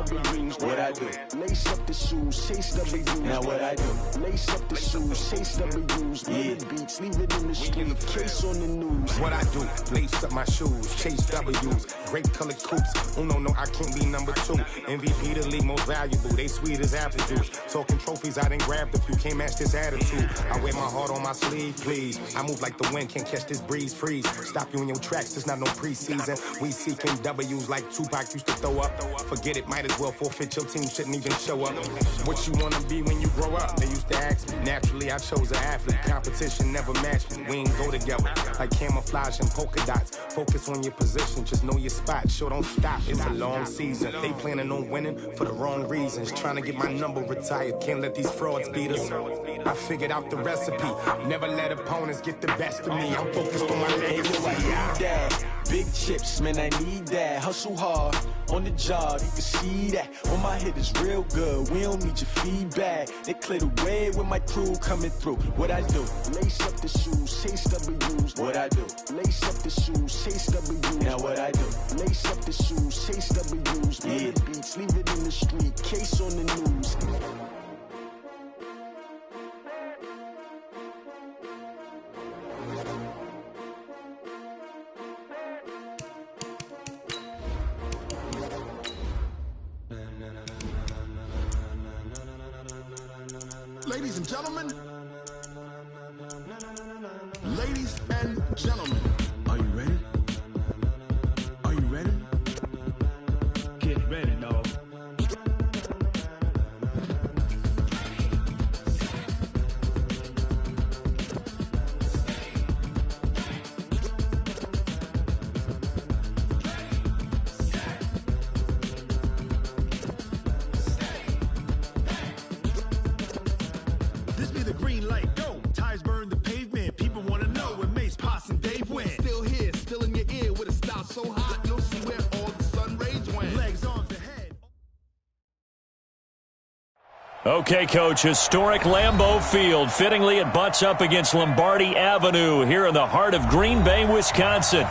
W's. What I do? Lace up the shoes, chase W's. Now what I do? Lace up the shoes, chase W's. Yeah. Beats, leave it in the street, case on the news. What I do? Lace up my shoes, chase W's. Great colored coops. Oh no, I can't be number 2. MVP the league most valuable. They sweet as apple juice. Talking trophies, I done grabbed a few. Can't match this attitude. I wear my heart on my sleeve, please. I move like the wind, can't catch this breeze. Freeze. Stop you in your tracks. It's not no preseason. We seeking W's like Tupac used to throw up. Forget it, might as well forfeit. Your team shouldn't even show up. What you wanna be when you grow up? They used to ask me. Naturally, I chose an athlete. Competition never matched me. We ain't go together like camouflage and polka dots. Focus on your position, just know your spot. Sure, don't stop. It's a long season. They planning on winning for the wrong reasons. Trying to get my number retired. Can't let these frauds beat us. I figured out the recipe. Never let opponents get the best of me. I'm focused on my legacy. Big chips, man, I need that. Hustle hard on the job, you can see that. On my head is real good, we don't need your feedback. They clear the way with my crew coming through. What I do? Lace up the shoes, chase W's. What I do? Lace up the shoes, chase W's. Now what I do? Lace up the shoes, chase W's. Yeah. Beats, leave it in the street, case on the news. Ladies and gentlemen, are you ready? Are you ready? Get ready, dog. This be the green light, go. Tires burn the pavement. People want to know where Mace, Poss, and Dave went. Still here, still in your ear with a style so hot, you'll see where all the sun rays went. Legs, arms, and head. Okay, Coach, historic Lambeau Field. Fittingly, it butts up against Lombardi Avenue here in the heart of Green Bay, Wisconsin.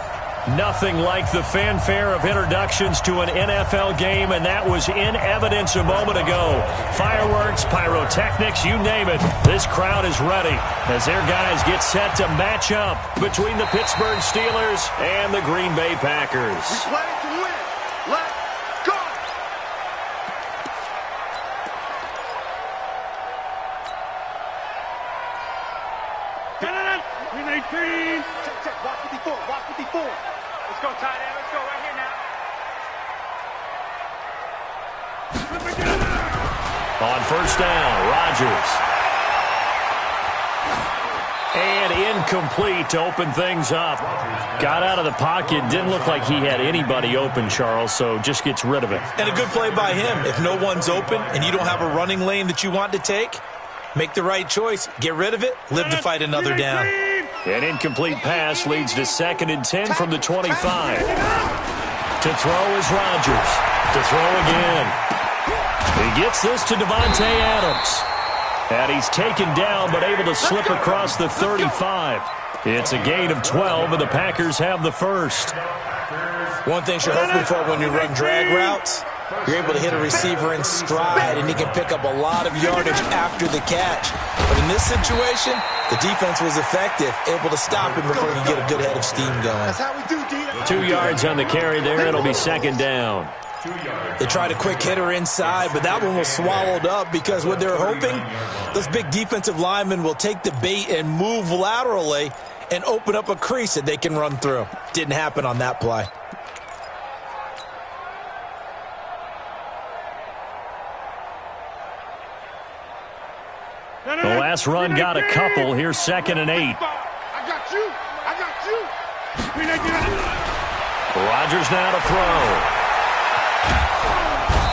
Nothing like the fanfare of introductions to an NFL game, and that was in evidence a moment ago. Fireworks, pyrotechnics, you name it. This crowd is ready as their guys get set to match up between the Pittsburgh Steelers and the Green Bay Packers. We play to win. Let's go! Green 18. Check. Walk 54. Walk 54. Let's go, tight end. Let's go right here now. On first down, Rodgers. And incomplete to open things up. Got out of the pocket. Didn't look like he had anybody open, Charles, so just gets rid of it. And a good play by him. If no one's open and you don't have a running lane that you want to take, make the right choice. Get rid of it. Live to fight another down. An incomplete pass leads to 2nd and 10 from the 25. To throw is Rodgers. To throw again. He gets this to Devontae Adams. And he's taken down but able to slip across the 35. It's a gain of 12, and the Packers have the first. One thing you're hoping for when you run drag routes, you're able to hit a receiver in stride, and he can pick up a lot of yardage after the catch. But in this situation, the defense was effective, able to stop him before he get a good head of steam going. That's how we do, D. 2 yards on the carry there. It'll be 2nd down. They tried a quick hitter inside, but that one was swallowed up because what they're hoping, those big defensive linemen will take the bait and move laterally and open up a crease that they can run through. Didn't happen on that play. The last run got a couple. Here's 2nd and 8. I got you. Rodgers now to throw.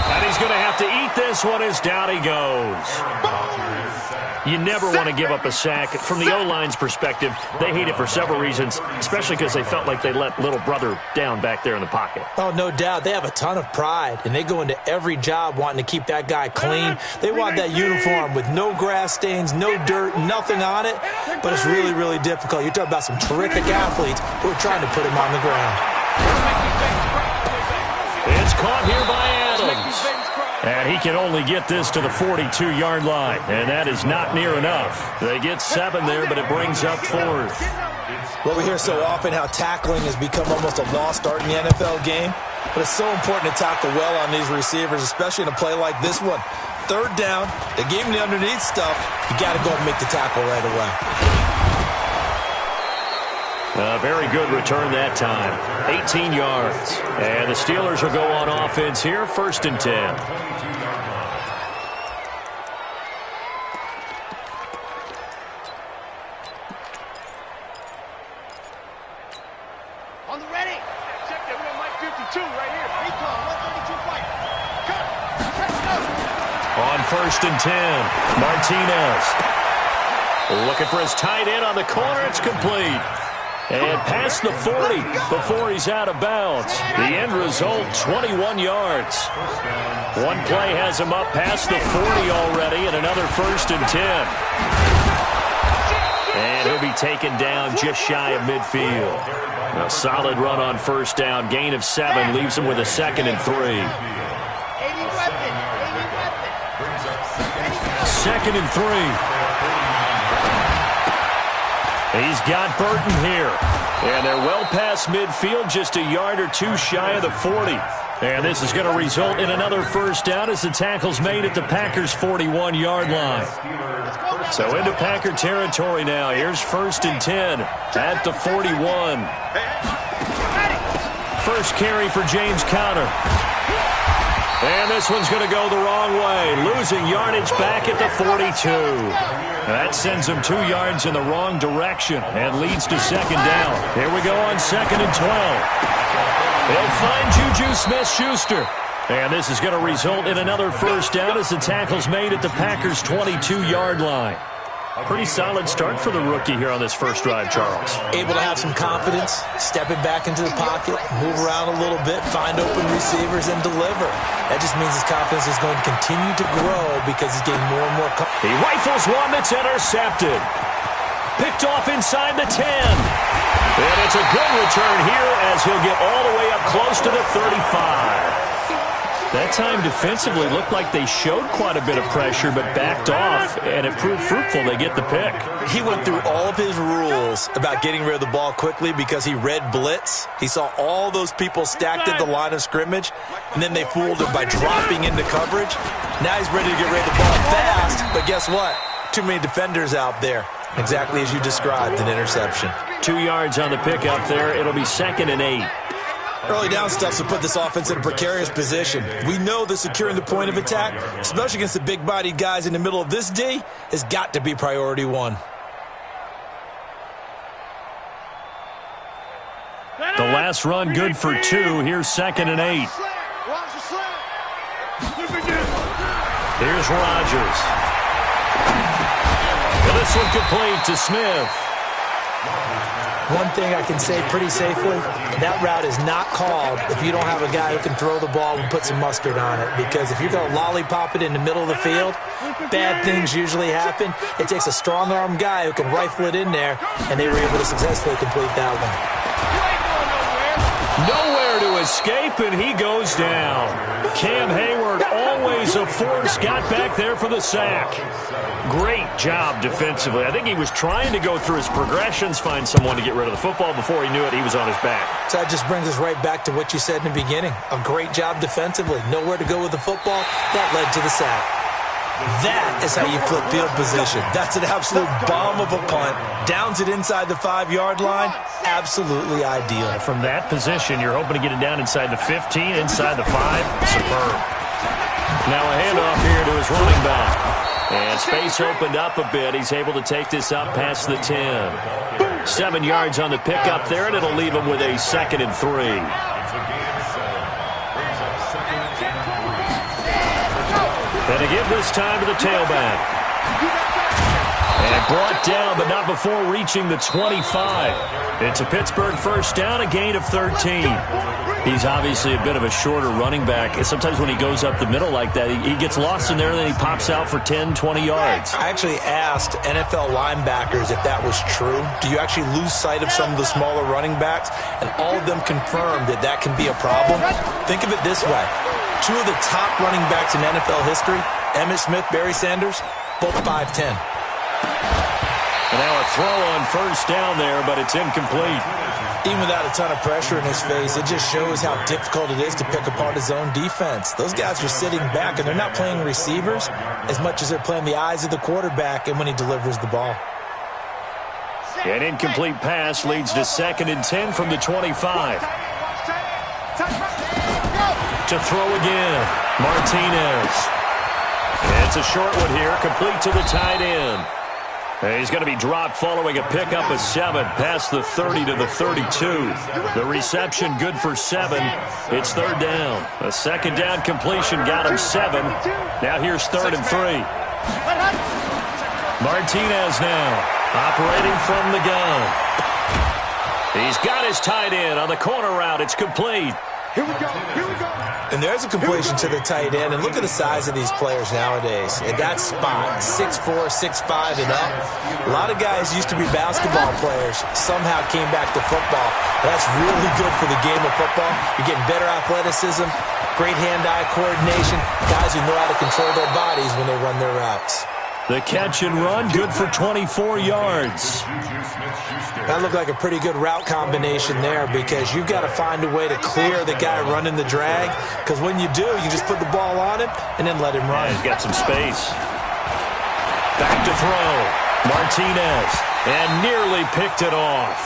And he's going to have to eat this one as down he goes. You never want to give up a sack. From the O-line's perspective, they hate it for several reasons, especially because they felt like they let little brother down back there in the pocket. Oh, no doubt. They have a ton of pride, and they go into every job wanting to keep that guy clean. They want that uniform with no grass stains, no dirt, nothing on it, but it's really, really difficult. You're talking about some terrific athletes who are trying to put him on the ground. It's caught here by Adams. And he can only get this to the 42-yard line, and that is not near enough. They get 7 there, but it brings up 4th. Well, we hear so often how tackling has become almost a lost art in the NFL game, but it's so important to tackle well on these receivers, especially in a play like this one. 3rd down, they gave him the underneath stuff. You got to go and make the tackle right away. A very good return that time. 18 yards. And the Steelers will go on offense here, 1st and 10. On the ready. Check that. We got Mike 52 right here. Recon, 132 fight. Cut. On 1st and 10, Martinez. Looking for his tight end on the corner. It's complete. And past the 40 before he's out of bounds. The end result, 21 yards. One play has him up past the 40 already, and another 1st and 10. And he'll be taken down just shy of midfield. A solid run on 1st down. Gain of 7 leaves him with a 2nd and 3. 2nd and 3. He's got Burton here. And they're well past midfield, just a yard or 2 shy of the 40. And this is going to result in another 1st down as the tackle's made at the Packers' 41-yard line. So into Packer territory now. Here's 1st and 10 at the 41. First carry for James Conner. And this one's going to go the wrong way, losing yardage back at the 42. That sends him 2 yards in the wrong direction and leads to 2nd down. Here we go on 2nd and 12. They'll find Juju Smith-Schuster. And this is going to result in another 1st down as the tackle's made at the Packers' 22-yard line. Pretty solid start for the rookie here on this first drive, Charles. Able to have some confidence, stepping back into the pocket, move around a little bit, find open receivers, and deliver. That just means his confidence is going to continue to grow because he's getting more and more confident. He rifles one that's intercepted. Picked off inside the 10. And it's a good return here as he'll get all the way up close to the 35. That time defensively looked like they showed quite a bit of pressure but backed off, and it proved fruitful. They get the pick. He went through all of his rules about getting rid of the ball quickly because he read blitz. He saw all those people stacked at the line of scrimmage, and then they fooled him by dropping into coverage. Now he's ready to get rid of the ball fast, but guess what? Too many defenders out there. Exactly as you described, an interception. 2 yards on the pickup there. It'll be 2nd and 8. Early down stuff to put this offense in a precarious position. We know that securing the point of attack, especially against the big-bodied guys in the middle of this D, has got to be priority 1. The last run good for 2. Here's 2nd and 8. Here's Rodgers. And this one complete to Smith. One thing I can say pretty safely, that route is not called if you don't have a guy who can throw the ball and put some mustard on it. Because if you're going to lollipop it in the middle of the field, bad things usually happen. It takes a strong-arm guy who can rifle it in there, and they were able to successfully complete that one. Nowhere to escape, and he goes down. Cam Hayward, always a force, got back there for the sack. Great job defensively. I think he was trying to go through his progressions, find someone to get rid of the football. Before he knew it, he was on his back. So that just brings us right back to what you said in the beginning. A great job defensively. Nowhere to go with the football. That led to the sack. That is how you flip field position. That's an absolute bomb of a punt. Downs it inside the 5-yard line. Absolutely ideal. From that position, you're hoping to get it down inside the 15, inside the 5. Superb. Now a handoff here to his running back. And space opened up a bit. He's able to take this up past the 10. 7 yards on the pickup there, and it'll leave him with a 2nd and 3. And to give this time to the tailback. And brought down, but not before reaching the 25. It's a Pittsburgh first down, a gain of 13. He's obviously a bit of a shorter running back. Sometimes when he goes up the middle like that, he gets lost in there, and then he pops out for 10, 20 yards. I actually asked NFL linebackers if that was true. Do you actually lose sight of some of the smaller running backs? And all of them confirmed that that can be a problem. Think of it this way. two of the top running backs in NFL history, Emmitt Smith, Barry Sanders, both 5'10". And now a throw on first down there, but it's incomplete. Even without a ton of pressure in his face, it just shows how difficult it is to pick apart his own defense. Those guys are sitting back, and they're not playing receivers as much as they're playing the eyes of the quarterback and when he delivers the ball. An incomplete pass leads to 2nd and 10 from the 25. To throw again, Martinez. It's a short one here, complete to the tight end. He's going to be dropped following a pickup of 7 past the 30 to the 32. The reception good for 7. It's 3rd down. A 2nd down completion got him 7. Now here's 3rd and 3. Martinez now operating from the gun. He's got his tight end on the corner route. It's complete. Here we go. Here we go. And there's a completion to the tight end. And look at the size of these players nowadays. At that spot, 6'4", 6'5", and up. A lot of guys used to be basketball players. Somehow came back to football. That's really good for the game of football. You're getting better athleticism, great hand-eye coordination, guys who know how to control their bodies when they run their routes. The catch and run, good for 24 yards. That looked like a pretty good route combination there because you've got to find a way to clear the guy running the drag, because when you do, you just put the ball on him and then let him run. He's got some space. Back to throw. Martinez, and nearly picked it off.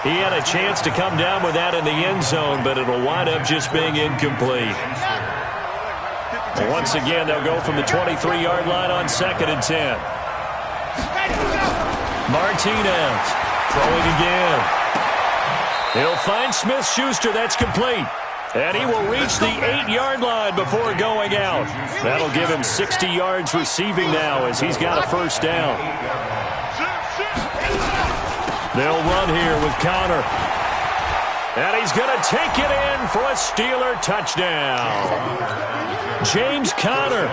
He had a chance to come down with that in the end zone, but it'll wind up just being incomplete. Once again, they'll go from the 23-yard line on 2nd and 10. Martinez throwing again. He'll find Smith-Schuster. That's complete. And he will reach the 8-yard line before going out. That'll give him 60 yards receiving now as he's got a first down. They'll run here with Connor. And he's going to take it in for a Steeler touchdown. James Conner,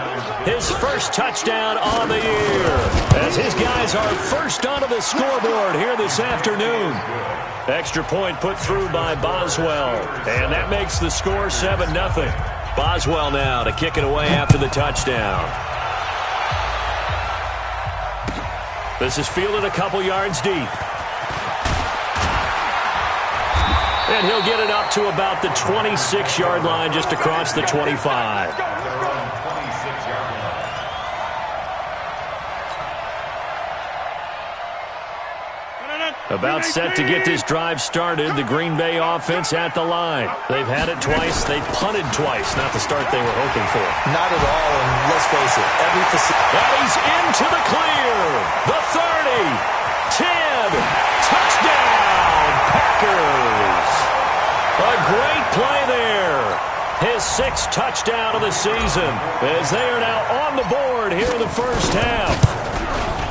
his first touchdown on the year, as his guys are first onto the scoreboard here this afternoon. Extra point put through by Boswell, and that makes the score 7-0. Boswell now to kick it away after the touchdown. This is fielded a couple yards deep. And he'll get it up to about the 26-yard line just across the 25. About set to get this drive started. The Green Bay offense at the line. They've had it twice. They've punted twice. Not the start they were hoping for. Not at all, and let's face it, and he's into the clear. The 30, 10, touchdown, Packers. A great play there. His 6th touchdown of the season as they are now on the board here in the first half.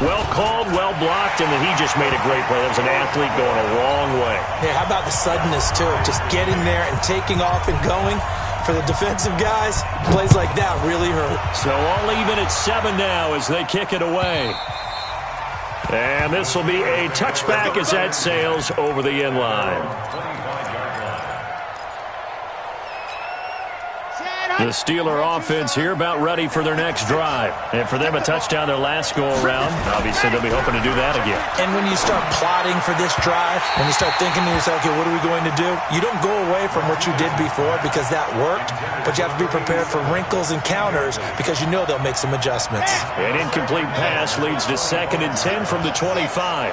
Well called, well blocked, and then he just made a great play. That was an athlete going a long way. Yeah, how about the suddenness, too? Just getting there and taking off and going. For the defensive guys, plays like that really hurt. So all even at 7 now as they kick it away. And this will be a touchback as that sails over the end line. The Steeler offense here about ready for their next drive. And for them, a touchdown their last go-around. Obviously, they'll be hoping to do that again. And when you start plotting for this drive, when you start thinking to yourself, okay, what are we going to do? You don't go away from what you did before because that worked, but you have to be prepared for wrinkles and counters because you know they'll make some adjustments. An incomplete pass leads to 2nd and 10 from the 25.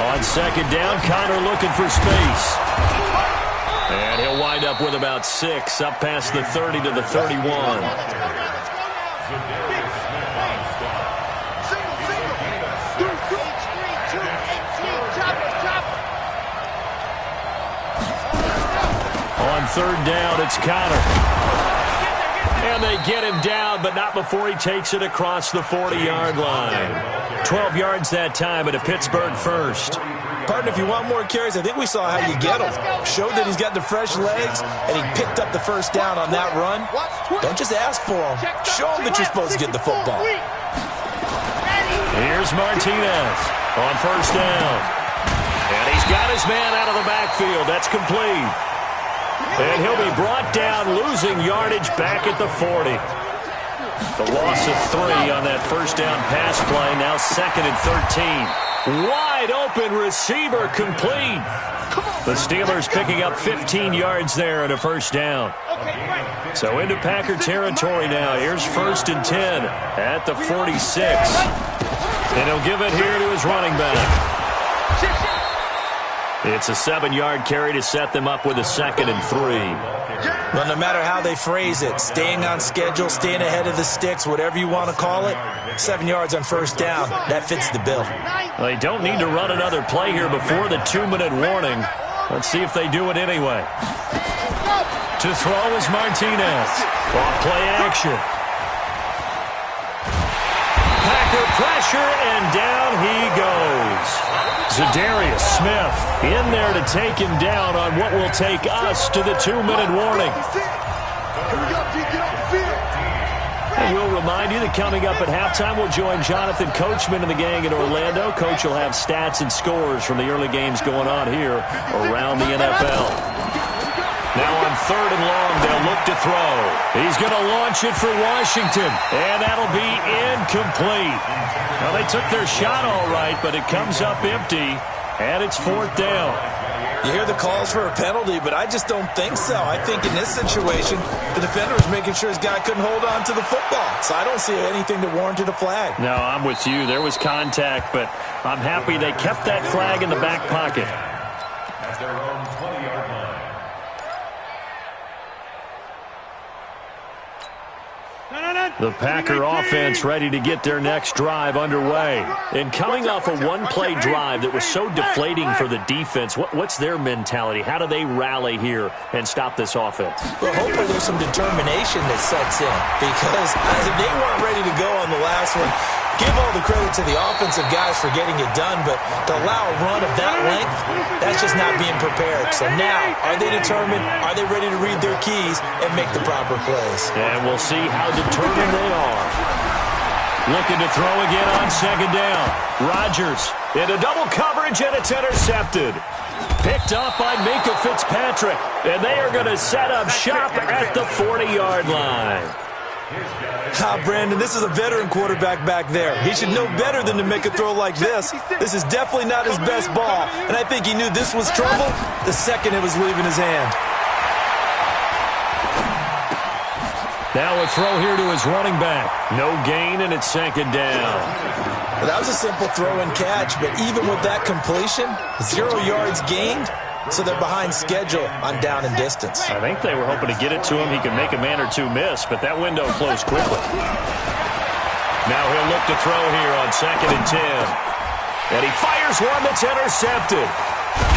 On 2nd down, Connor looking for space. And he'll wind up with about 6, up past the 30 to the 31. On 3rd down, it's Connor. And they get him down, but not before he takes it across the 40-yard line. 12 yards that time, and a Pittsburgh first. Partner, if you want more carries, I think we saw how you get him. Showed that he's got the fresh legs, and he picked up the first down on that run. Don't just ask for him. Show him that you're supposed to get the football. Here's Martinez on 1st down. And he's got his man out of the backfield. That's complete. And he'll be brought down, losing yardage back at the 40. The loss of 3 on that first down pass play, now 2nd and 13. Wide open receiver complete. The Steelers picking up 15 yards there and a first down. So into Packer territory now. Here's 1st and 10 at the 46. And he'll give it here to his running back. It's a 7-yard carry to set them up with a 2nd and 3. Well, no matter how they phrase it, staying on schedule, staying ahead of the sticks, whatever you want to call it, 7 yards on first down, that fits the bill. They don't need to run another play here before the 2-minute warning. Let's see if they do it anyway. To throw is Martinez. Off play action. Packer pressure, and down he goes. Zadarius Smith in there to take him down on what will take us to the 2-minute warning. And we'll remind you that coming up at halftime, we'll join Jonathan Coachman and the gang in Orlando. Coach will have stats and scores from the early games going on here around the NFL. Now on 3rd and long, they'll look to throw. He's going to launch it for Washington, and that'll be incomplete. Now, they took their shot all right, but it comes up empty, and it's 4th down. You hear the calls for a penalty, but I just don't think so. I think in this situation, the defender was making sure his guy couldn't hold on to the football. So I don't see anything that warranted a flag. No, I'm with you. There was contact, but I'm happy they kept that flag in the back pocket. At their own 20-yard line. The Packer offense ready to get their next drive underway. And coming off a one-play drive that was so deflating for the defense, what's their mentality? How do they rally here and stop this offense? Well, hopefully there's some determination that sets in, because if they weren't ready to go on the last one, give all the credit to the offensive guys for getting it done, but to allow a run of that length, that's just not being prepared. So now, are they determined? Are they ready to read their keys and make the proper plays? And we'll see how determined they are. Looking to throw again on 2nd down. Rodgers into double coverage, and it's intercepted. Picked up by Minkah Fitzpatrick, and they are going to set up shop at the 40-yard line. Brandon, this is a veteran quarterback back there. He should know better than to make a throw like this. This is definitely not his best ball, and I think he knew this was trouble the second it was leaving his hand. Now a throw here to his running back. No gain, and it's 2nd down. Well, that was a simple throw and catch, but even with that completion, 0 yards gained. So they're behind schedule on down and distance. I think they were hoping to get it to him. He could make a man or two miss, but that window closed quickly. Now he'll look to throw here on 2nd and 10. And he fires one that's intercepted.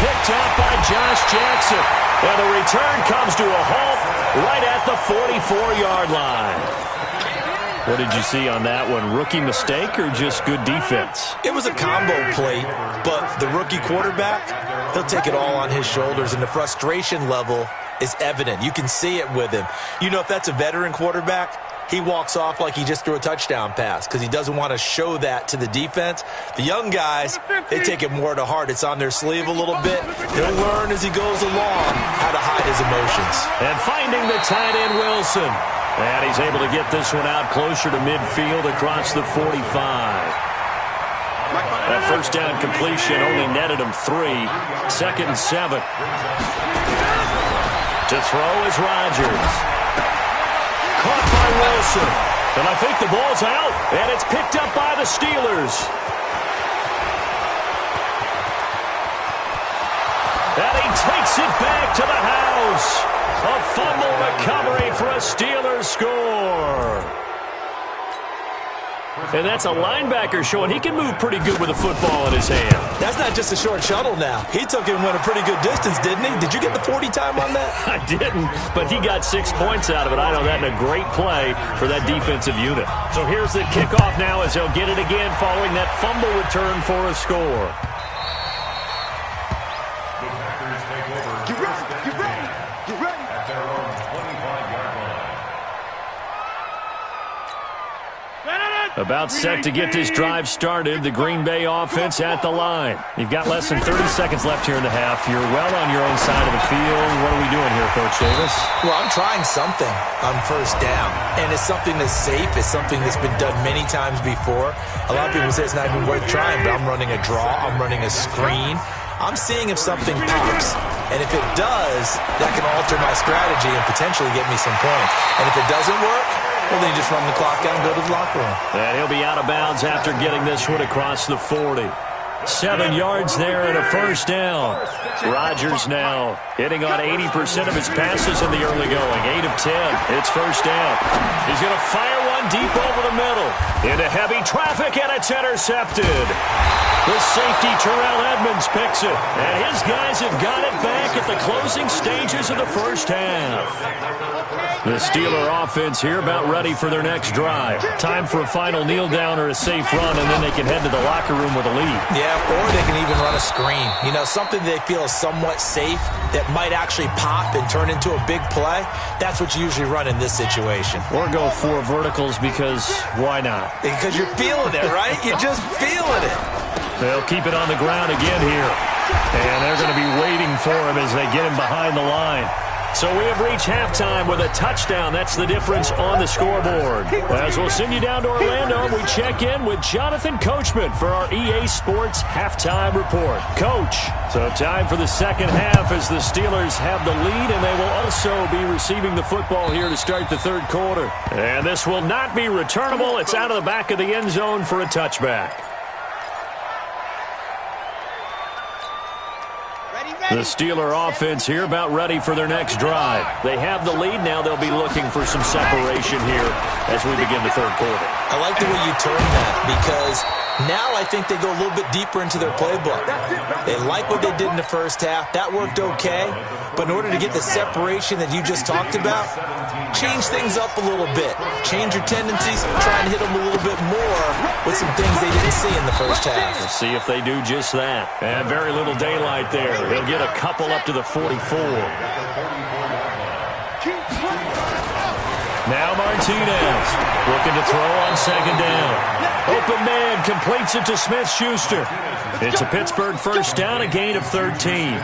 Picked up by Josh Jackson. And the return comes to a halt right at the 44-yard line. What did you see on that one? Rookie mistake or just good defense? It was a combo play, but the rookie quarterback, he'll take it all on his shoulders, and the frustration level is evident. You can see it with him. You know, if that's a veteran quarterback, he walks off like he just threw a touchdown pass because he doesn't want to show that to the defense. The young guys, they take it more to heart. It's on their sleeve a little bit. He'll learn as he goes along how to hide his emotions. And finding the tight end, Wilson. And he's able to get this one out closer to midfield across the 45. That first down completion only netted him 3. 2nd and 7. To throw is Rodgers. Caught by Wilson. And I think the ball's out. And it's picked up by the Steelers. And he takes it back to the house. A fumble recovery for a Steelers score. And that's a linebacker showing he can move pretty good with a football in his hand. That's not just a short shuttle now. He took it and went a pretty good distance, didn't he? Did you get the 40 time on that? I didn't, but he got 6 points out of it. I know that, and a great play for that defensive unit. So here's the kickoff now as they'll get it again following that fumble return for a score. The Packers take over. Get ready, get ready, get ready. At their own 25-yard line. About set to get this drive started. The Green Bay offense at the line. You've got less than 30 seconds left here in the half. You're well on your own side of the field. What are we doing here, Coach Davis? Well, I'm trying something on first down, and it's something that's safe. It's something that's been done many times before. A lot of people say it's not even worth trying, but I'm running a draw. I'm running a screen. I'm seeing if something pops, and if it does, that can alter my strategy and potentially get me some points. And if it doesn't work, well, then you just run the clock out and go to the locker room. And he'll be out of bounds after getting this one across the 40. 7 yards there and a first down. Rodgers now hitting on 80% of his passes in the early going. 8 of 10. It's first down. He's going to fire one deep over the middle. Into heavy traffic, and it's intercepted. The safety, Terrell Edmonds, picks it. And his guys have got it back at the closing stages of the first half. The Steeler offense here about ready for their next drive. Time for a final kneel down or a safe run, and then they can head to the locker room with a lead. Yeah, or they can even run a screen. You know, something they feel is somewhat safe that might actually pop and turn into a big play. That's what you usually run in this situation. Or go 4 verticals because why not? Because you're feeling it, right? You're just feeling it. They'll keep it on the ground again here. And they're going to be waiting for him as they get him behind the line. So we have reached halftime with a touchdown. That's the difference on the scoreboard. As we'll send you down to Orlando, we check in with Jonathan Coachman for our EA Sports Halftime Report. Coach, so time for the second half as the Steelers have the lead, and they will also be receiving the football here to start the third quarter. And this will not be returnable. It's out of the back of the end zone for a touchback. The Steeler offense here about ready for their next drive. They have the lead now. They'll be looking for some separation here as we begin the third quarter. I like the way you turn that because now I think they go a little bit deeper into their playbook. They like what they did in the first half. That worked okay. But in order to get the separation that you just talked about, change things up a little bit. Change your tendencies. Try and hit them a little bit more with some things they didn't see in the first half. We'll see if they do just that. And very little daylight there. He'll get a couple up to the 44. Now Martinez looking to throw on second down. Open man completes it to Smith-Schuster. It's a Pittsburgh first down, a gain of 13.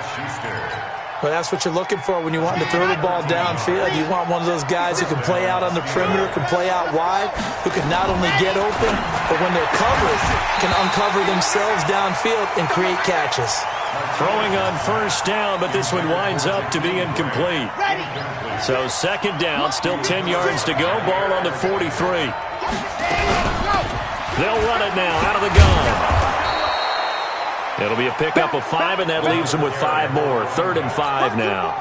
Well, that's what you're looking for when you want to throw the ball downfield. You want one of those guys who can play out on the perimeter, can play out wide, who can not only get open, but when they're covered, can uncover themselves downfield and create catches. Throwing on first down, but this one winds up to be incomplete. So second down, still 10 yards to go. Ball on the 43. They'll run it now out of the gun. It'll be a pickup of 5, and that leaves them with 5 more. 3rd and 5 now.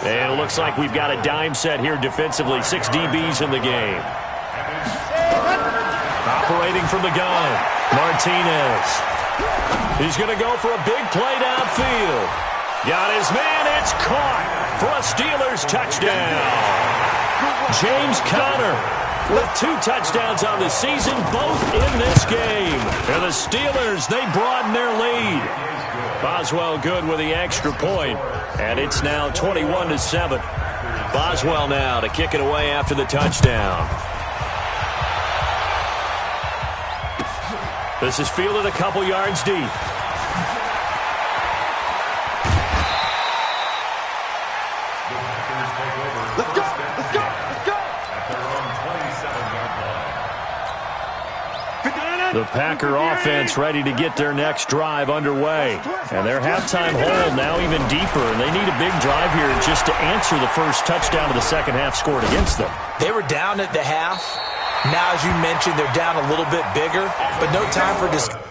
And it looks like we've got a dime set here defensively. 6 DBs in the game. Operating from the gun, Martinez. He's going to go for a big play downfield. Got his man. It's caught for a Steelers touchdown. James Conner with 2 touchdowns on the season, both in this game. And the Steelers, they broaden their lead. Boswell good with the extra point, and it's now 21-7. Boswell now to kick it away after the touchdown. This is fielded a couple yards deep. The Packer offense ready to get their next drive underway. And their halftime hole now even deeper, and they need a big drive here just to answer the first touchdown of the second half scored against them. They were down at the half. Now, as you mentioned, they're down a little bit bigger, but no time for discussion.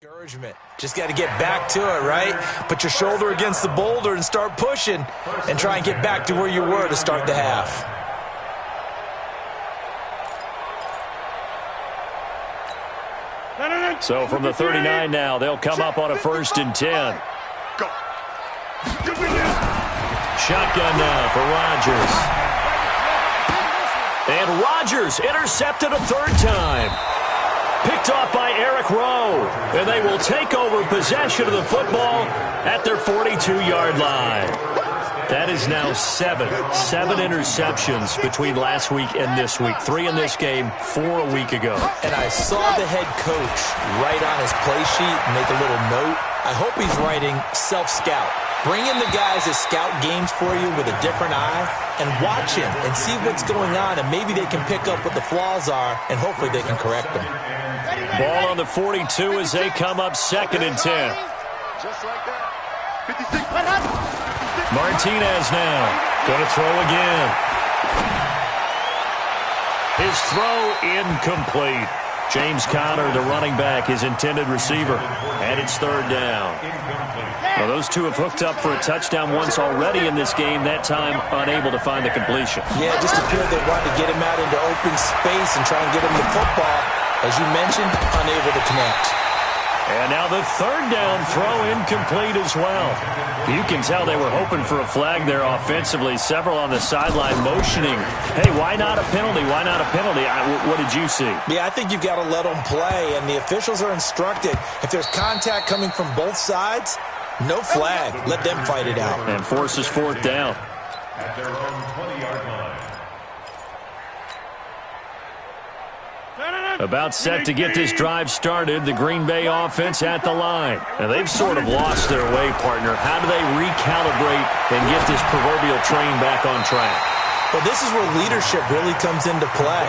Encouragement. Just got to get back to it, right? Put your shoulder against the boulder and start pushing and try and get back to where you were to start the half. So from the 39 now, they'll come up on a 1st and 10. Go. Shotgun now for Rodgers. And Rodgers intercepted a 3rd time. Picked off by Eric Rowe. And they will take over possession of the football at their 42-yard line. That is now 7 interceptions between last week and this week. 3 in this game, 4 a week ago. And I saw the head coach write on his play sheet, make a little note. I hope he's writing self-scout. Bring in the guys that scout games for you with a different eye and watch him and see what's going on, and maybe they can pick up what the flaws are, and hopefully they can correct them. Ball on the 42 as they come up 2nd and 10. Just like that. 56. Martinez now. Going to throw again. His throw incomplete. James Conner, the running back, his intended receiver. And it's 3rd down. Well, those two have hooked up for a touchdown once already in this game, that time unable to find the completion. Yeah, it just appeared they wanted to get him out into open space and try and get him the football. As you mentioned, unable to connect. And now the 3rd down throw incomplete as well. You can tell they were hoping for a flag there offensively. Several on the sideline motioning, hey, why not a penalty? Why not a penalty? What did you see? Yeah, I think you've got to let them play, and the officials are instructed. If there's contact coming from both sides, no flag. Let them fight it out. And forces 4th down. At their own 20-yard line. About set to get this drive started, the Green Bay offense at the line. And they've sort of lost their way, partner. How do they recalibrate and get this proverbial train back on track? Well, this is where leadership really comes into play.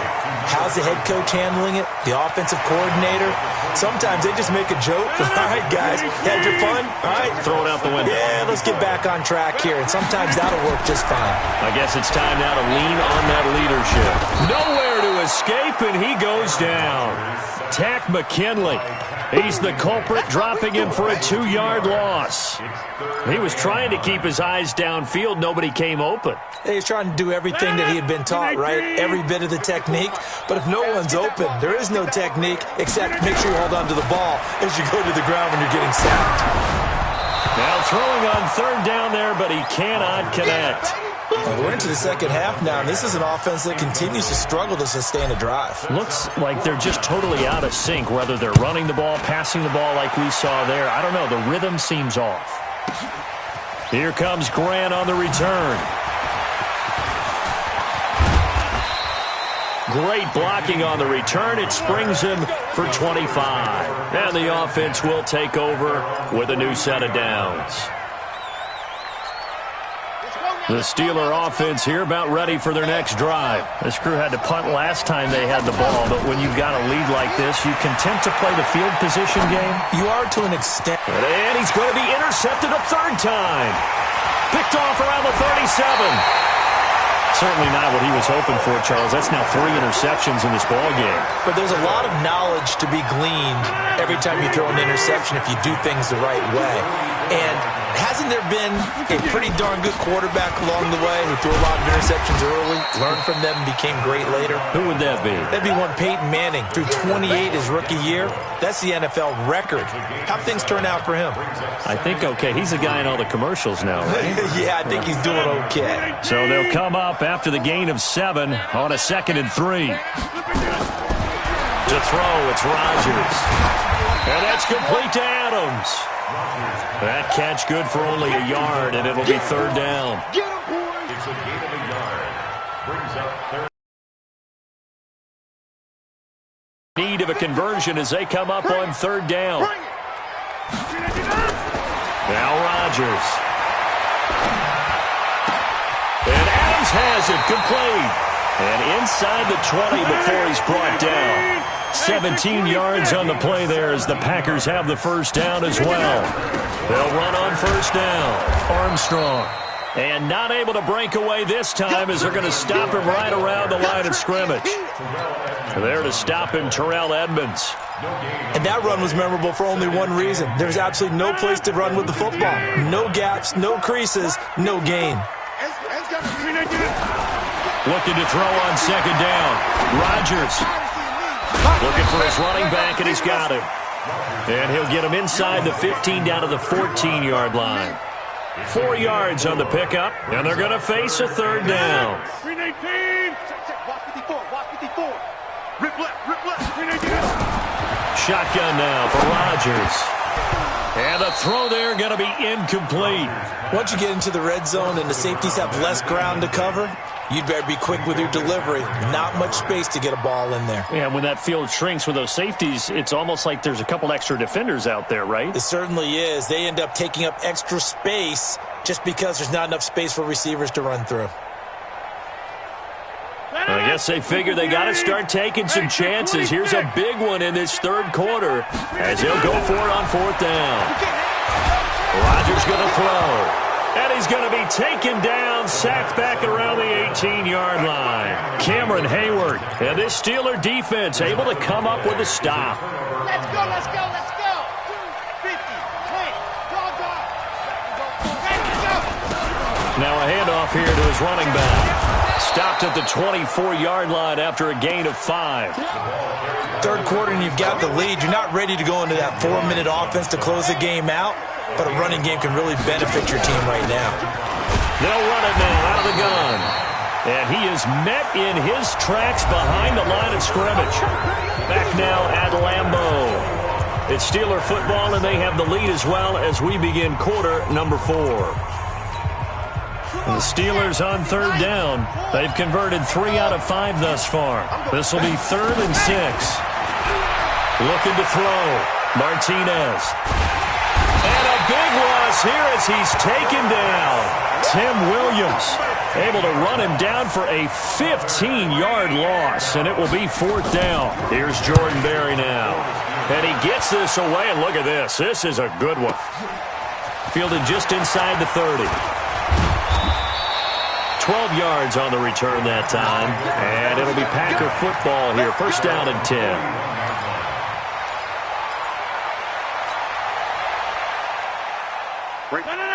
How's the head coach handling it? The offensive coordinator? Sometimes they just make a joke. All right, guys, had your fun? All right. Throw it out the window. Yeah, let's get back on track here. And sometimes that'll work just fine. I guess it's time now to lean on that leadership. Nowhere to escape, and he goes down. Tack McKinley. He's the culprit, dropping him for a 2-yard loss. He was trying to keep his eyes downfield. Nobody came open. He was trying to do everything that he had been taught, right? Every bit of the technique. But if no one's open, there is no technique except make sure you hold on to the ball as you go to the ground when you're getting sacked. Now throwing on 3rd down there, but he cannot connect. Well, we're into the 2nd half now, and this is an offense that continues to struggle to sustain a drive. Looks like they're just totally out of sync, whether they're running the ball, passing the ball like we saw there. I don't know. The rhythm seems off. Here comes Grant on the return. Great blocking on the return. It springs him for 25. And the offense will take over with a new set of downs. The Steeler offense here about ready for their next drive. This crew had to punt last time they had the ball, but when you've got a lead like this, you content to play the field position game? You are to an extent. And he's going to be intercepted a 3rd time. Picked off around the 37. Certainly not what he was hoping for, Charles. That's now 3 interceptions in this ball game. But there's a lot of knowledge to be gleaned every time you throw an interception if you do things the right way. And hasn't there been a pretty darn good quarterback along the way who threw a lot of interceptions early, learned from them, and became great later? Who would that be? That'd be one Peyton Manning. Threw 28 his rookie year. That's the NFL record. How'd things turn out for him? I think okay. He's a guy in all the commercials now, right? Yeah, I think he's doing okay. So they'll come up after the gain of 7 on a 2nd and 3. To throw, it's Rodgers. And that's complete to Adams. That catch good for only a yard, and it'll be 3rd down. It's a gain of a yard. Brings up 3rd. Need of a conversion as they come up on 3rd down. Now Rodgers. And Adams has it complete. And inside the 20 before he's brought down. 17 yards on the play there as the Packers have the 1st down as well. They'll run on 1st down. Armstrong. And not able to break away this time as they're going to stop him right around the line of scrimmage. There to stop him, Terrell Edmonds. And that run was memorable for only one reason. There's absolutely no place to run with the football. No gaps, no creases, no gain. Looking to throw on second down. Rodgers looking for his running back, and he's got him. And he'll get him inside the 15 down to the 14-yard line. 4 yards on the pickup, and they're going to face a third down. Green 18. Walk 54. Walk 54. Rip left. Green 18. Shotgun now for Rodgers. And the throw there going to be incomplete. Once you get into the red zone and the safeties have less ground to cover, you'd better be quick with your delivery. Not much space to get a ball in there. Yeah, when that field shrinks with those safeties, it's almost like there's a couple extra defenders out there, right? It certainly is. They end up taking up extra space just because there's not enough space for receivers to run through. I guess they figure they got to start taking some chances. Here's a big one in this third quarter as he'll go for it on fourth down. Rodgers going to throw. And he's going to be taken down, sacked back around the 18-yard line. Cameron Hayward and this Steeler defense able to come up with a stop. Let's go. 50, 20, Now a handoff here to his running back. Stopped at the 24-yard line after a gain of 5. Third quarter and you've got the lead. You're not ready to go into that 4-minute offense to close the game out. But a running game can really benefit your team right now. They'll run it now out of the gun. And he is met in his tracks behind the line of scrimmage. Back now at Lambeau. It's Steeler football, and they have the lead as well as we begin quarter number 4. And the Steelers on third down. They've converted 3 out of 5 thus far. This will be 3rd and 6. Looking to throw. Martinez. And a big loss here as he's taken down. Tim Williams able to run him down for a 15-yard loss, and it will be 4th down. Here's Jordan Berry now. And he gets this away, and look at this. This is a good one. Fielded just inside the 30. 12 yards on the return that time, and it'll be Packer football here. 1st down and 10.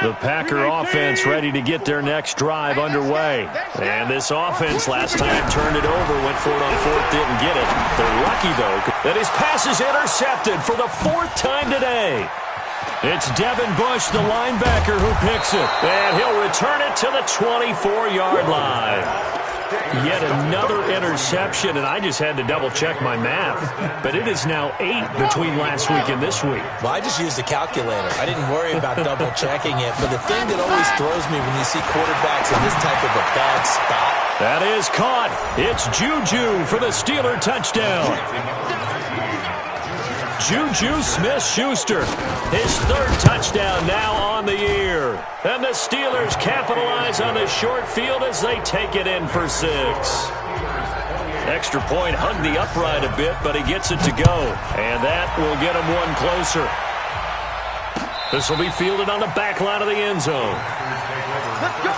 The Packer offense ready to get their next drive underway. And this offense last time turned it over, went for it on 4th, didn't get it. They're lucky, though, that his pass is intercepted for the 4th time today. It's Devin Bush, the linebacker, who picks it. And he'll return it to the 24-yard line. Yet another interception, and I just had to double-check my math. But it is now 8 between last week and this week. Well, I just used a calculator. I didn't worry about double-checking it. But the thing that always throws me when you see quarterbacks in this type of a bad spot. That is caught. It's Juju for the Steeler touchdown. Juju Smith-Schuster, his 3rd touchdown now on the year. And the Steelers capitalize on the short field as they take it in for 6. Extra point hugged the upright a bit, but he gets it to go. And that will get him one closer. This will be fielded on the back line of the end zone. Let's go.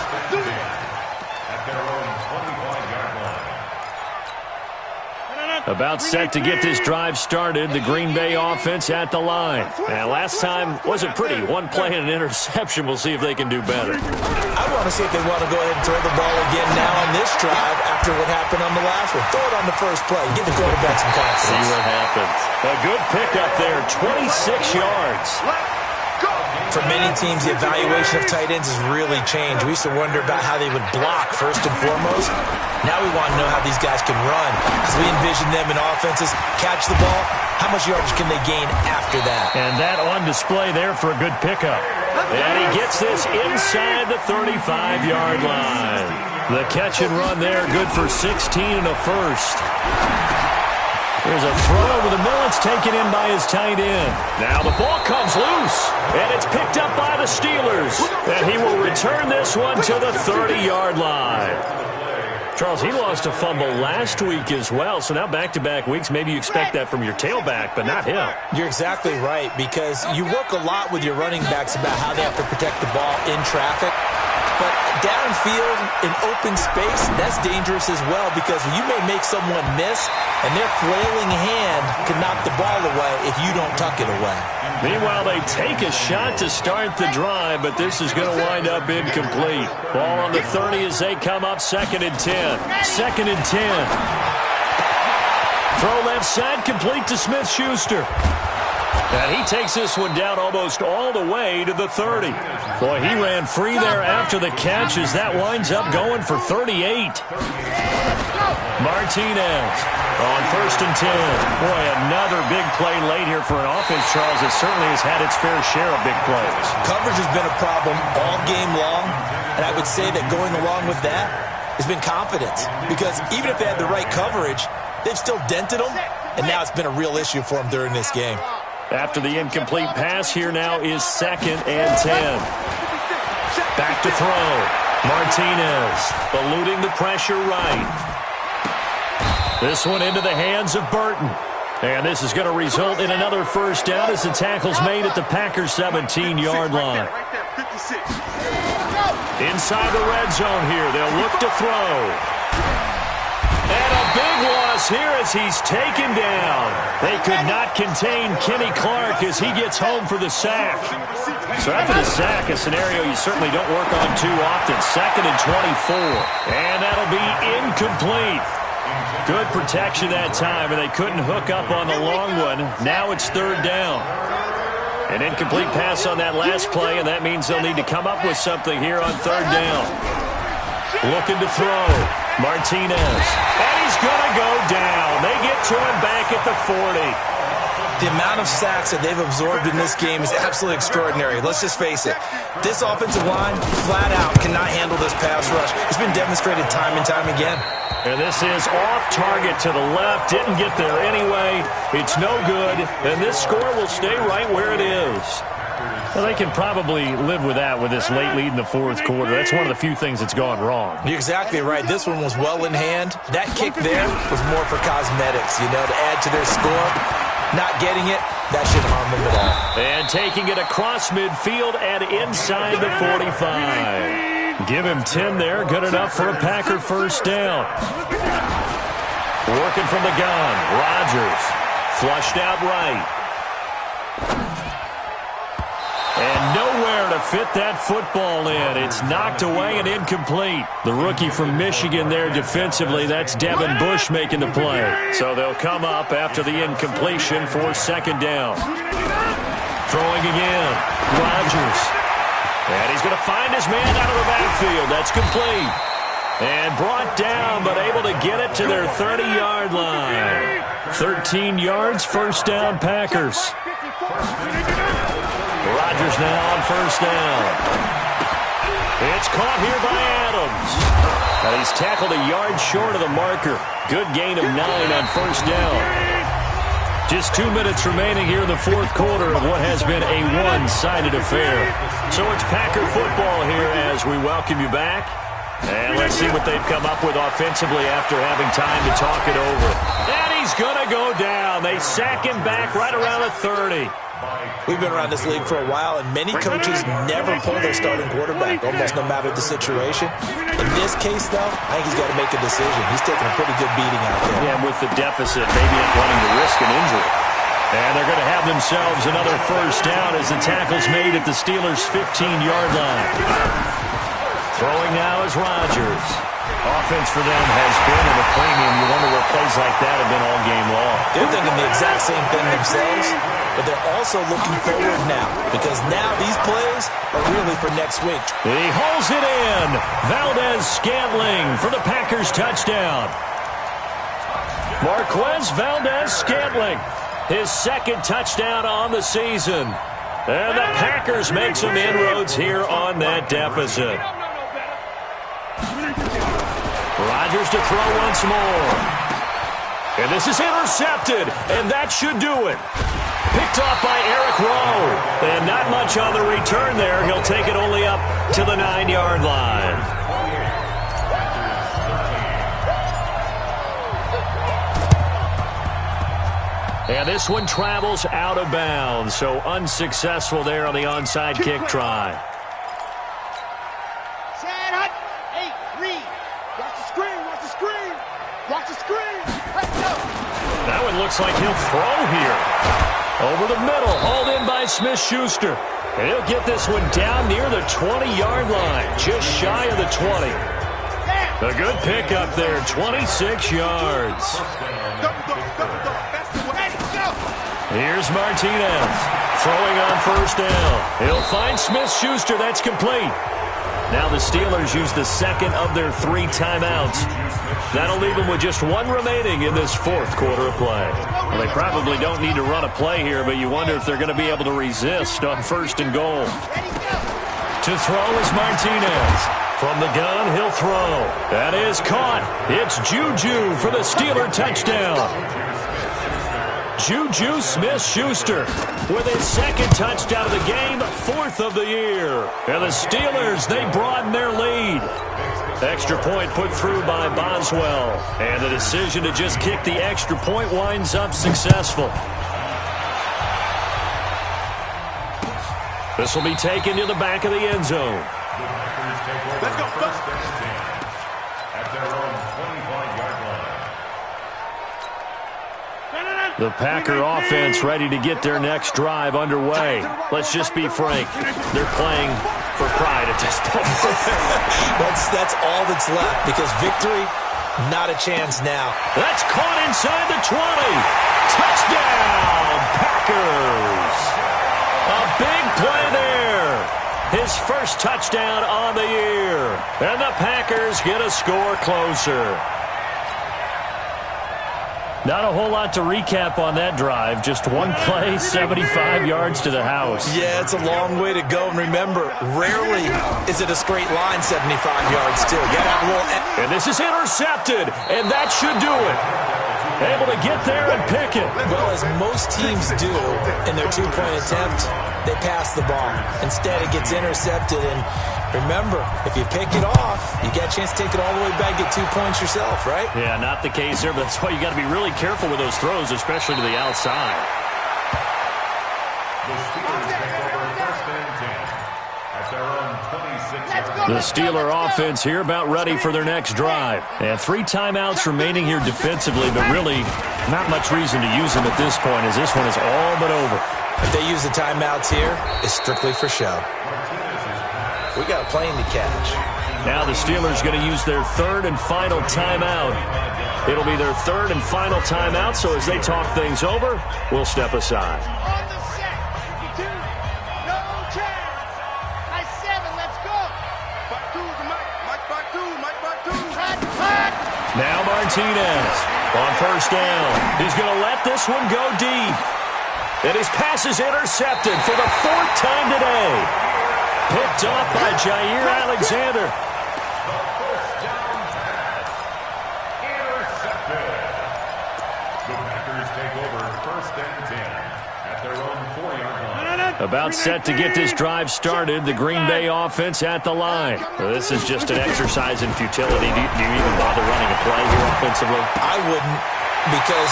About set to get this drive started, the Green Bay offense at the line. And last time wasn't pretty. One play and an interception. We'll see if they can do better. I want to see if they want to go ahead and throw the ball again now on this drive after what happened on the last one. Throw it on the first play. Give the quarterback some confidence. See what happens. A good pickup there, 26 yards. For many teams, the evaluation of tight ends has really changed. We used to wonder about how they would block first and foremost. Now we want to know how these guys can run, because we envision them in offenses catch the ball. How much yardage can they gain after that? And that on display there for a good pickup. And he gets this inside the 35-yard line. The catch and run there, good for 16 and a 1st. There's a throw over the middle. It's taken in by his tight end. Now the ball comes loose, and it's picked up by the Steelers. And he will return this one to the 30-yard line. Charles, he lost a fumble last week as well, so now back-to-back weeks, maybe you expect that from your tailback, but not him. You're exactly right, because you work a lot with your running backs about how they have to protect the ball in traffic. But downfield in open space, that's dangerous as well because you may make someone miss, and their flailing hand can knock the ball away if you don't tuck it away. Meanwhile, they take a shot to start the drive, but this is going to wind up incomplete. Ball on the 30 as they come up 2nd and 10. 2nd and 10. Throw left side, complete to Smith-Schuster. And he takes this one down almost all the way to the 30. Boy, he ran free there after the catch as that winds up going for 38. Martinez on 1st and 10. Boy, another big play late here for an offense, Charles, that certainly has had its fair share of big plays. Coverage has been a problem all game long, and I would say that going along with that has been confidence. Because even if they had the right coverage, they've still dented them, and now it's been a real issue for them during this game. After the incomplete pass, here now is 2nd and 10. Back to throw. Martinez eluding the pressure right. This one into the hands of Burton. And this is going to result in another first down as the tackle's made at the Packers' 17-yard line. Inside the red zone here, they'll look to throw. And a big loss here as he's taken down. They could not contain Kenny Clark as he gets home for the sack. So after the sack, a scenario you certainly don't work on too often. 2nd and 24. And that'll be incomplete. Good protection that time, and they couldn't hook up on the long one. Now it's 3rd down. An incomplete pass on that last play, and that means they'll need to come up with something here on 3rd down. Looking to throw. Martinez. And he's going to go down. They get to him back at the 40. The amount of sacks that they've absorbed in this game is absolutely extraordinary. Let's just face it. This offensive line, flat out, cannot handle this pass rush. It's been demonstrated time and time again. And this is off target to the left. Didn't get there anyway. It's no good. And this score will stay right where it is. Well, they can probably live with that with this late lead in the 4th quarter. That's one of the few things that's gone wrong. You're exactly right. This one was well in hand. That kick there was more for cosmetics, to add to their score. Not getting it, that shouldn't harm them at all. And taking it across midfield and inside the 45. Give him 10 there. Good enough for a Packer first down. Working from the gun. Rodgers. Flushed out right. And nowhere to fit that football in. It's knocked away and incomplete. The rookie from Michigan there defensively, that's Devin Bush making the play. So they'll come up after the incompletion for 2nd down. Throwing again. Rodgers. And he's going to find his man out of the backfield. That's complete. And brought down, but able to get it to their 30-yard line. 13 yards, first down, Packers. Rodgers now on first down. It's caught here by Adams. And he's tackled a yard short of the marker. Good gain of 9 on first down. Just 2 minutes remaining here in the 4th quarter of what has been a one-sided affair. So it's Packer football here as we welcome you back. And let's see what they've come up with offensively after having time to talk it over. And he's going to go down. They sack him back right around the 30. We've been around this league for a while, and many coaches never pull their starting quarterback, almost no matter the situation. In this case, though, I think he's got to make a decision. He's taking a pretty good beating out there. Yeah, with the deficit, maybe not wanting to risk an injury. And they're going to have themselves another first down as the tackle's made at the Steelers' 15-yard line. Throwing now is Rodgers. Offense for them has been at a premium. You wonder where plays like that have been all game long. They're thinking the exact same thing themselves, but they're also looking forward now because now these plays are really for next week. He holds it in. Valdez-Scantling for the Packers touchdown. Marquez Valdez-Scantling, his 2nd touchdown on the season. And the Packers make some inroads here on that deficit. Rodgers to throw once more. And this is intercepted, and that should do it. Picked off by Eric Rowe. And not much on the return there. He'll take it only up to the 9-yard line. And this one travels out of bounds, so unsuccessful there on the onside kick try. Now it looks like he'll throw here. Over the middle, hauled in by Smith-Schuster. And he'll get this one down near the 20-yard line, just shy of the 20. A good pickup there, 26 yards. Here's Martinez, throwing on first down. He'll find Smith-Schuster, that's complete. Now the Steelers use the second of their 3 timeouts. That'll leave them with just 1 remaining in this fourth quarter of play. Well, they probably don't need to run a play here, but you wonder if they're going to be able to resist on first and goal. To throw is Martinez. From the gun, he'll throw. That is caught. It's Juju for the Steeler touchdown. Juju Smith-Schuster with his second touchdown of the game, 4th of the year. And the Steelers, they broaden their lead. Extra point put through by Boswell. And the decision to just kick the extra point winds up successful. This will be taken to the back of the end zone. Let's go. At their own 25-yard line. The Packer offense ready to get their next drive underway. Let's just be frank. They're playing for pride at this point. That's all that's left, because victory, not a chance now. That's caught inside the 20. Touchdown, Packers. A big play there. His first touchdown on the year. And the Packers get a score closer. Not a whole lot to recap on that drive. Just one play, 75 yards to the house. Yeah, it's a long way to go. And remember, rarely is it a straight line 75 yards, too. Get out a little... And this is intercepted, and that should do it. Able to get there and pick it. Well, as most teams do in their two-point attempt, they pass the ball. Instead, it gets intercepted. And remember, if you pick it off, you get a chance to take it all the way back, get 2 points yourself, right? Yeah, not the case here, but that's why you got to be really careful with those throws, especially to the outside. The Steelers take over 1st and 10 at their own 26-yard line. The Steeler offense here about ready for their next drive. And 3 timeouts remaining here defensively, but really not much reason to use them at this point, as this one is all but over. If they use the timeouts here, it's strictly for show. We got a plane to catch. Now the Steelers going to use their 3rd and final timeout. It'll be their 3rd and final timeout, so as they talk things over, we'll step aside. On the set. 2. No chance. High 7. Let's go. 5-2 to Mike. Mike 5-2. Now Martinez on first down. He's going to let this one go deep. And his pass is intercepted for the 4th time today. Picked off by Jair Alexander. The first down pass. Intercepted. The Packers take over 1st and 10 at their own 4-yard line. About set to get this drive started. The Green Bay offense at the line. This is just an exercise in futility. Do you even bother running a play here offensively? I wouldn't, because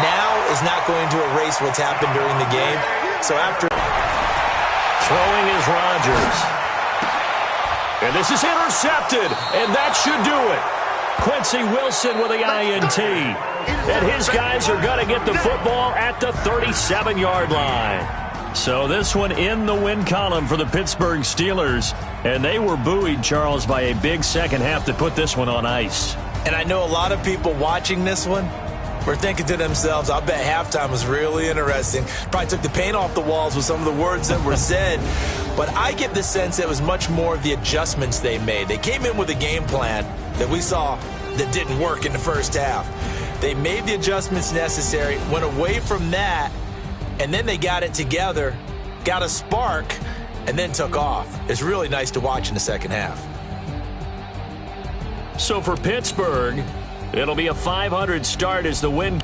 now is not going to erase what's happened during the game. So after... Throwing is Rodgers. And this is intercepted, and that should do it. Quincy Wilson with the INT. And his guys are going to get the football at the 37-yard line. So this one in the win column for the Pittsburgh Steelers. And they were buoyed, Charles, by a big second half to put this one on ice. And I know a lot of people watching this one were thinking to themselves, I bet halftime was really interesting. Probably took the paint off the walls with some of the words that were said. But I get the sense that it was much more of the adjustments they made. They came in with a game plan that we saw that didn't work in the first half. They made the adjustments necessary, went away from that, and then they got it together, got a spark, and then took off. It's really nice to watch in the second half. So for Pittsburgh, it'll be a 500 start as the win